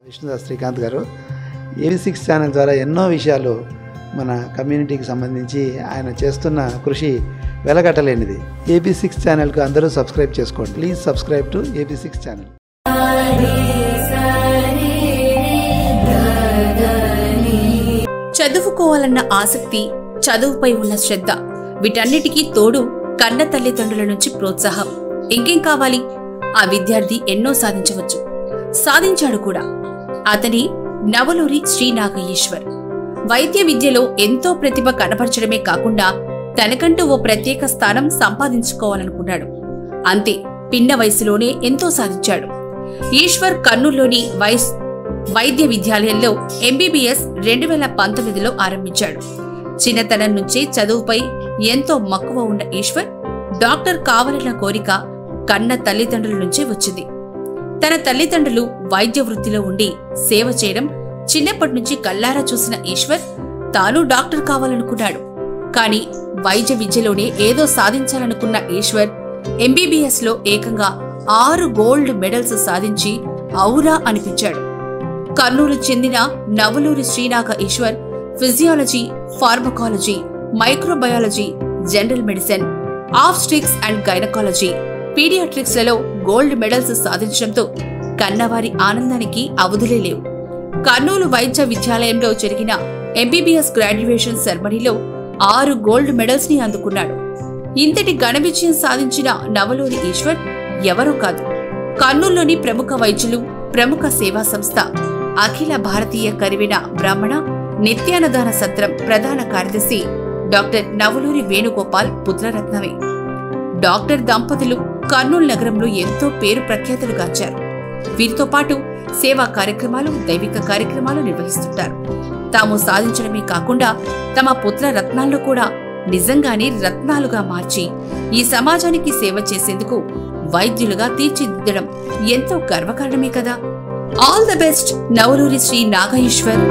విష్ణుదాస్ శ్రీకాంత్ గారు AB6 channel ద్వారా ఎన్నో విషయాలు మన కమ్యూనిటీకి సంబంధించి ఆయన చేస్తున్న కృషి వెలగట్టలేనిది. AB6 ఛానల్కు అందరూ సబ్స్క్రైబ్ చేసుకోండి. Please subscribe to AB6 channel. చదువుకోవాలన్న ఆసక్తి, చదువుపై ఉన్న శ్రద్ధ, వీటన్నిటికీ తోడు కన్న తల్లిదండ్రుల నుంచి ప్రోత్సాహం. ఇంకేం కావాలి? ఆ విద్యార్థి ఎన్నో సాధించవచ్చు. సాధించాడు కూడా. అతని నవలూరి శ్రీ నాగ-ఈశ్వర్. వైద్య విద్యలో ఎంతో ప్రతిభ కనపరచడమే కాకుండా తనకంటూ ఓ ప్రత్యేక స్థానం సంపాదించుకోవాలనుకున్నాడు. అంతే, పిన్న వయసులోనే ఎంతో సాధించాడు. ఈశ్వర్ కర్నూలులోని వైద్య విద్యాలయంలో MBBS 2019లో ఆరంభించాడు. చిన్నతనం నుంచే చదువుపై ఎంతో మక్కువ ఉన్న ఈశ్వర్ డాక్టర్ కావాలన్న కోరిక కన్న తల్లిదండ్రుల నుంచే వచ్చింది. తన తల్లిదండ్రులు వైద్య వృత్తిలో ఉండి సేవ చేయడం చిన్నప్పటి నుంచి కల్లారా చూసిన ఈశ్వర్ తాను డాక్టర్ కావాలనుకున్నాడు. కానీ వైద్య విద్యలోనే ఏదో సాధించాలనుకున్న ఈశ్వర్ MBBS లో ఏకంగా 6 గోల్డ్ మెడల్స్ సాధించి ఔరా అనిపించాడు. కర్నూలు చెందిన Navaluri Sri Naga Eshwar physiology, pharmacology, microbiology, general medicine, obstetrics and gynaecology, paediatrics లలో గోల్డ్ మెడల్స్ సాధించడంతో కన్నవారి ఆనందానికి అవధులే లేవు. కర్నూలు వైద్య విద్యాలయంలో జరిగిన MBBS గ్రాడ్యుయేషన్ సెరమనీలో 6 గోల్డ్ మెడల్స్ ని అందుకున్నాడు. ఇంతటి ఘన విజయం సాధించిన నవలూరి ఈశ్వర్ ఎవరో కాదు, కర్నూలులోని ప్రముఖ వైద్యులు, ప్రముఖ సేవా సంస్థ అఖిల భారతీయ కరివెన బ్రాహ్మణ నిత్యానదాన సత్రం ప్రధాన కార్యదర్శి డాక్టర్ నవలూరి వేణుగోపాల్ పుత్రరత్నమే. డాక్టర్ దంపతులు కర్నూలు నగరంలో ఎంతో పేరు ప్రఖ్యాతులు గాంచారు. వీరితో పాటు సేవా కార్యక్రమాలు, దైవిక కార్యక్రమాలు నిర్వహిస్తుంటారు. తాము సాధించడమే కాకుండా తమ పుత్ర రత్నాలను కూడా నిజంగానే రత్నాలుగా మార్చి ఈ సమాజానికి సేవ చేసేందుకు వైద్యులుగా తీర్చిదిద్దడం ఎంతో గర్వకారణమే కదా. All the best Navaluri Sri నాగ-ఈశ్వర్.